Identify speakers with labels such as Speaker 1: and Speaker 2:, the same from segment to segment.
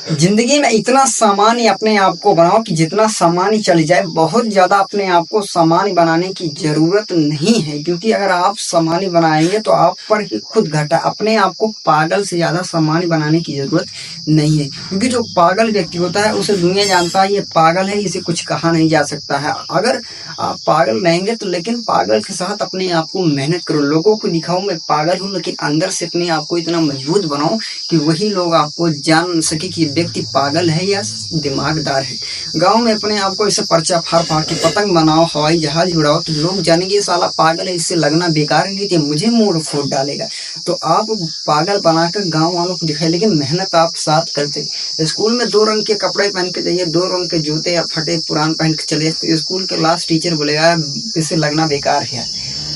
Speaker 1: जिंदगी में इतना सामान्य अपने आप को बनाओ कि जितना सामान्य चल जाए। बहुत ज्यादा अपने आप को सामान्य बनाने की जरूरत नहीं है, क्योंकि अगर आप सामान्य बनाएंगे तो आप पर ही खुद घाटा। अपने आप को पागल से ज्यादा सामान्य बनाने की जरूरत नहीं है, क्योंकि जो पागल व्यक्ति होता है उसे दुनिया जानता है ये पागल है, इसे कुछ कहा नहीं जा सकता है। अगर आप पागल रहेंगे तो लेकिन पागल के साथ अपने आप को मेहनत करो, लोगों को दिखाओ मैं पागल हूँ, लेकिन अंदर से अपने आप को इतना मजबूत बनाओ कि वही लोग आपको जान सके कि व्यक्ति पागल है या दिमागदार है। गांव में अपने आप को ऐसे पर्चा फाड़ फाड़ के पतंग बनाओ, हवाई जहाज उड़ाओ, तो लोग जानेंगे साला पागल है, इससे लगना बेकार नहीं थी, मुझे मोड़ फोड़ डालेगा। तो आप पागल बनाकर गांव वालों को दिखाए, लेकिन मेहनत आप साथ करते। स्कूल में 2 रंग के कपड़े पहन के जाइए, 2 रंग के जूते या फटे पुरान पहन के चले, तो स्कूल के लास्ट टीचर बोलेगा इससे लगना बेकार है।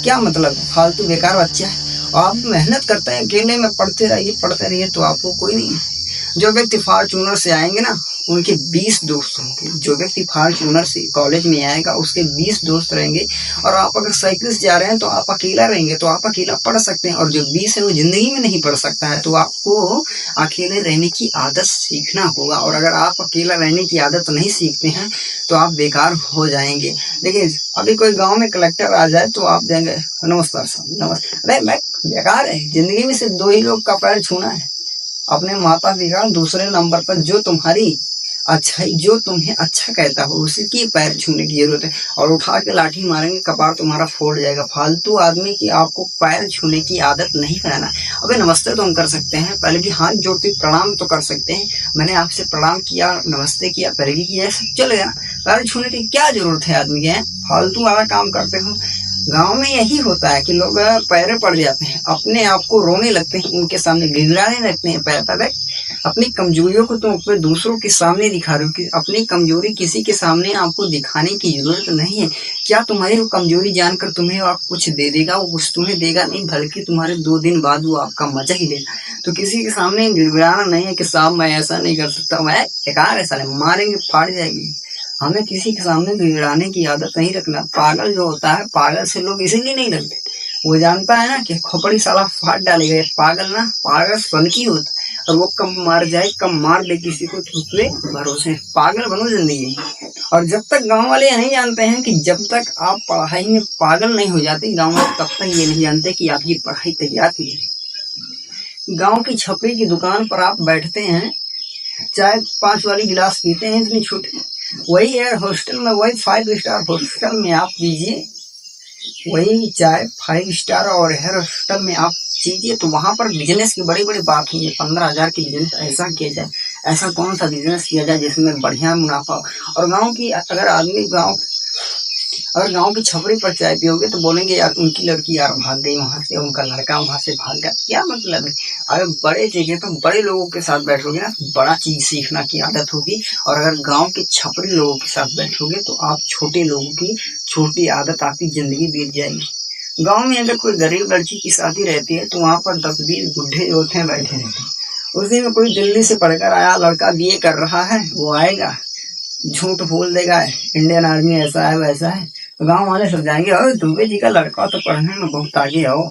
Speaker 1: क्या मतलब, फालतू बेकार बच्चा है। आप मेहनत करते हैं, अकेले में पढ़ते रहिए तो आपको कोई नहीं। जो व्यक्ति फॉर्च्यूनर से आएंगे ना, उनके 20 दोस्त होंगे। जो व्यक्ति फॉर्च्यूनर से कॉलेज में आएगा उसके 20 दोस्त रहेंगे। और आप अगर साइकिल से जा रहे हैं तो आप अकेला रहेंगे, तो आप अकेला पढ़ सकते हैं। और जो 20 है वो जिंदगी में नहीं पढ़ सकता है, तो आपको अकेले रहने की आदत सीखना होगा। और अगर आप अकेला रहने की आदत नहीं सीखते हैं तो आप बेकार हो जाएंगे। देखिए, अभी कोई गाँव में कलेक्टर आ जाए तो आप देंगे नमस्कार साहब, नमस्कार। अरे मैं बेकार है, जिंदगी में सिर्फ 2 ही लोग का पैर छूना है, अपने माता पिता, दूसरे नंबर पर जो तुम्हारी अच्छाई, जो तुम्हें अच्छा कहता हो उसकी पैर छूने की जरूरत है। और उठा के लाठी मारेंगे कपार तुम्हारा फोड़ जाएगा। फालतू आदमी की आपको पैर छूने की आदत नहीं बनाना। अबे नमस्ते तो हम कर सकते हैं, पहले भी हाथ जोड़ते प्रणाम तो कर सकते हैं। मैंने आपसे प्रणाम किया, नमस्ते किया, पैरवी किया, सब चलेगा। पैर छूने की क्या जरूरत है आदमी के? फालतू वाला काम करते हो। गांव में यही होता है कि लोग पैरे पड़ जाते हैं, अपने आप को रोने लगते हैं, उनके सामने गिड़गिड़ाने लगते हैं। पैर पर अपनी कमजोरियों को तुम अपने दूसरों के सामने दिखा रहे हो कि अपनी कमजोरी किसी के सामने आपको दिखाने की जरूरत नहीं है। क्या तुम्हारी वो कमजोरी जानकर तुम्हें आप कुछ दे देगा? वो कुछ तुम्हें देगा नहीं, बल्कि तुम्हारे 2 दिन बाद वो आपका मजा ही लेगा। तो किसी के सामने गिड़गिड़ाना नहीं है कि साहब मैं ऐसा नहीं कर सकता, मैं बेकार है साले, मारेंगे फाड़ जाएगी। हमें किसी के सामने गिड़गिड़ाने की आदत नहीं रखना। पागल जो होता है, पागल से लोग इसीलिए नहीं लगते, वो जानता है ना कि खोपड़ी साला फाड़ डालेगा। पागल ना, पागल फनकी होता है, और वो कम मार जाए, कम मार दे किसी को तो उसपे भरोसे। पागल बनो जिंदगी। और जब तक गांव वाले नहीं जानते हैं कि जब तक आप पढ़ाई में पागल नहीं हो जाते गांव में, तब तक ये नहीं जानते कि आपकी पढ़ाई तैयार थी। गांव की छपरी की दुकान पर आप बैठते हैं, चाय 5 वाली गिलास पीते हैं इतनी छोटी, वही एयर हॉस्टल में, वही 5 स्टार हॉस्टल में आप पीजिए, वही चाय 5 स्टार और एयर हॉस्टल में आप चीजिए, तो वहां पर बिजनेस की बड़ी बड़ी बात हुई है। 15,000 की बिजनेस ऐसा किया जाए, ऐसा कौन सा बिजनेस किया जाए जिसमें बढ़िया मुनाफा हो। और गांव की अगर आदमी अगर गांव की छपरी पर चाय पियोगे तो बोलेंगे यार उनकी लड़की यार भाग गई वहां से, उनका लड़का वहां से भाग गया। क्या मतलब है? अगर बड़े जगह पर बड़े लोगों के साथ बैठोगे ना, बड़ा चीज सीखना की आदत होगी। और अगर गांव के छपरी लोगों के साथ बैठोगे तो आप छोटे लोगों की छोटी आदत, आपकी जिंदगी बीत जाएगी। गांव में अगर कोई गरीब लड़की की शादी रहती है तो वहां पर 10-20 बुढ़े जो होते हैं बैठे रहते हैं। उसी में कोई दिल्ली से पढ़कर आया लड़का बीए कर रहा है, वो आएगा झूठ बोल देगा इंडियन आर्मी ऐसा है वैसा है, तो गांव वाले सब जाएंगे और दुबे जी का लड़का तो पढ़ने में बहुत आगे हो।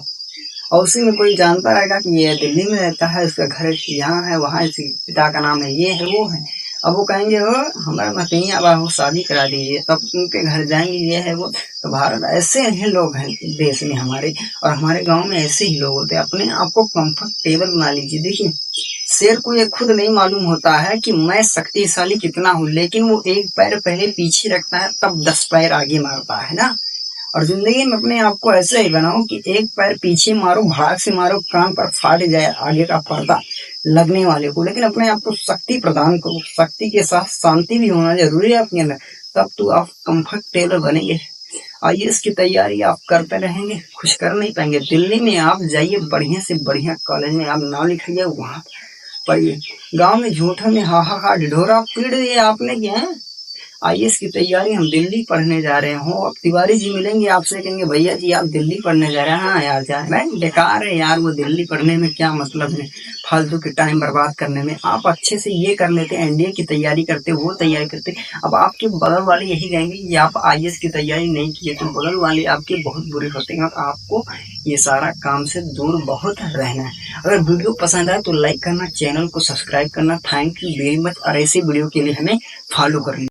Speaker 1: और उसी में कोई जानता रहेगा कि ये दिल्ली में रहता है, उसका घर यहाँ है, वहाँ इसके पिता का नाम है, ये है वो है। अब वो कहेंगे हो हमारा मतीनी अब वो शादी करा दीजिए, तब उनके घर जाएंगे, ये है वो। तो भारत ऐसे हैं लोग हैं देश में हमारे, और हमारे गांव में ऐसे ही लोग होते हैं। अपने आप को कंफर्टेबल बना लीजिए। देखिए, शेर को ये खुद नहीं मालूम होता है कि मैं शक्तिशाली कितना हूँ, लेकिन वो 1 पैर पहले पीछे रखता है तब 10 पैर आगे मारता है ना। और जिंदगी में अपने आप को ऐसे ही बनाओ कि 1 पैर पीछे मारो, भाग से मारो, कान पर फाड़ जाए आगे का पर्दा लगने वाले को, लेकिन अपने आप को शक्ति प्रदान करो। शक्ति के साथ शांति भी होना जरूरी है अपने अंदर, तब तो आप कंफर्टेबल बनेंगे। आईएएस की तैयारी आप करते रहेंगे, कुछ कर नहीं पाएंगे। दिल्ली में आप जाइए, बढ़िया से बढ़िया कॉलेज में आप नाम लिखाइए, वहां पढ़िए। गांव में झूठा में हाहाकार ढिढोरा पीट दिए आपने क्या है? आईएएस की तैयारी हम दिल्ली पढ़ने जा रहे हो। अब तिवारी जी मिलेंगे आपसे, कहेंगे भैया जी आप दिल्ली पढ़ने जा रहे हैं। हाँ यार जा रहे हैं, बेकार है यार, वो दिल्ली पढ़ने में क्या मतलब है, फालतू के टाइम बर्बाद करने में। आप अच्छे से ये कर लेते, एनडीए की तैयारी करते, वो तैयारी करते। अब आपके बगल वाले यही कहेंगे कि आप आईएएस की तैयारी नहीं किए, तो बगल वाले आपके बहुत बुरे होते हैं। और आपको ये सारा काम से दूर बहुत रहना है। अगर वीडियो पसंद आए तो लाइक करना, चैनल को सब्सक्राइब करना। Thank you very much. और ऐसे वीडियो के लिए हमें फॉलो करना।